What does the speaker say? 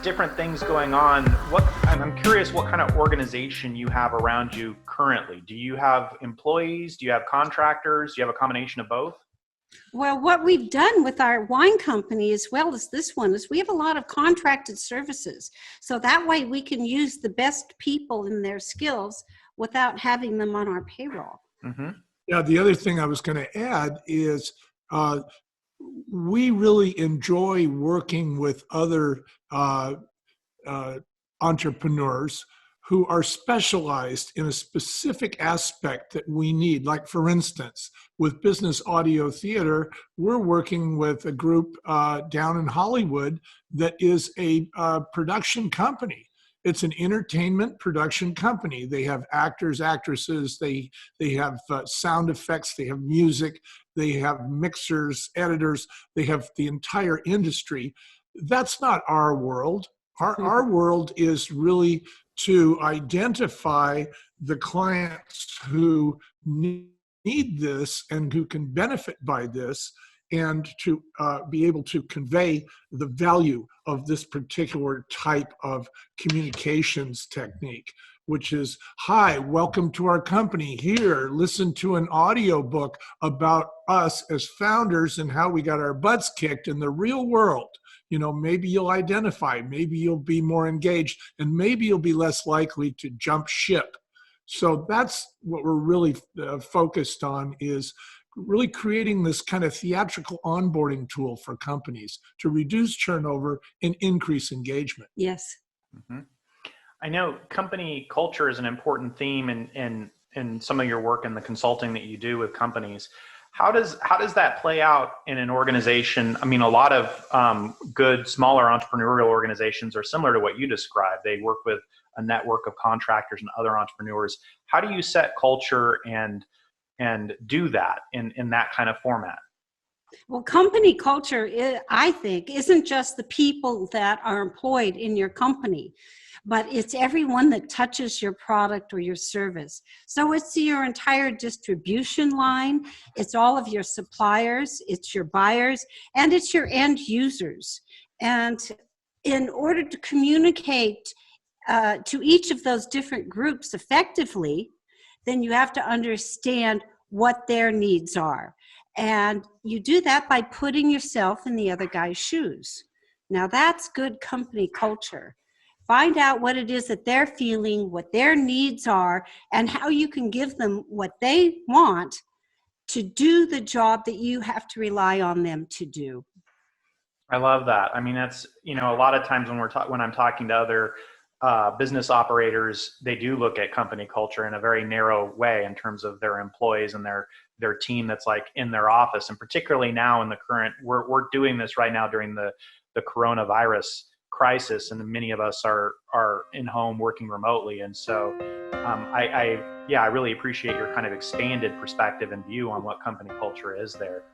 different things going on, I'm curious what kind of organization you have around you currently. Do you have employees? Do you have contractors? Do you have a combination of both? Well, what we've done with our wine company as well as this one is we have a lot of contracted services. So that way we can use the best people and their skills without having them on our payroll. Mm-hmm. Yeah, the other thing I was going to add is we really enjoy working with other entrepreneurs who are specialized in a specific aspect that we need. Like, for instance, with Business Audio Theater, we're working with a group down in Hollywood that is a production company. It's an entertainment production company. They have actors, actresses, they have sound effects, they have music, they have mixers, editors, they have the entire industry. That's not our world. Our world is really to identify the clients who need this and who can benefit by this, and to be able to convey the value of this particular type of communications technique, which is, hi, welcome to our company. Here, listen to an audiobook about us as founders and how we got our butts kicked in the real world. You know, maybe you'll identify, maybe you'll be more engaged, and maybe you'll be less likely to jump ship. So that's what we're really focused on, is really creating this kind of theatrical onboarding tool for companies to reduce turnover and increase engagement. Yes. Mm-hmm. I know company culture is an important theme in some of your work and the consulting that you do with companies. How does that play out in an organization? I mean, a lot of good smaller entrepreneurial organizations are similar to what you described. They work with a network of contractors and other entrepreneurs. How do you set culture and do that in that kind of format? Well, company culture, I think, isn't just the people that are employed in your company, but it's everyone that touches your product or your service. So it's your entire distribution line, it's all of your suppliers, it's your buyers, and it's your end users. And in order to communicate to each of those different groups effectively, then you have to understand what their needs are. And you do that by putting yourself in the other guy's shoes. Now that's good company culture. Find out what it is that they're feeling, what their needs are, and how you can give them what they want to do the job that you have to rely on them to do. I love that. I mean, that's, a lot of times when I'm talking to other business operators, they do look at company culture in a very narrow way in terms of their employees and their team that's like in their office. And particularly now in the current, we're doing this right now during the coronavirus crisis, and many of us are in home working remotely. And so I really appreciate your kind of expanded perspective and view on what company culture is there.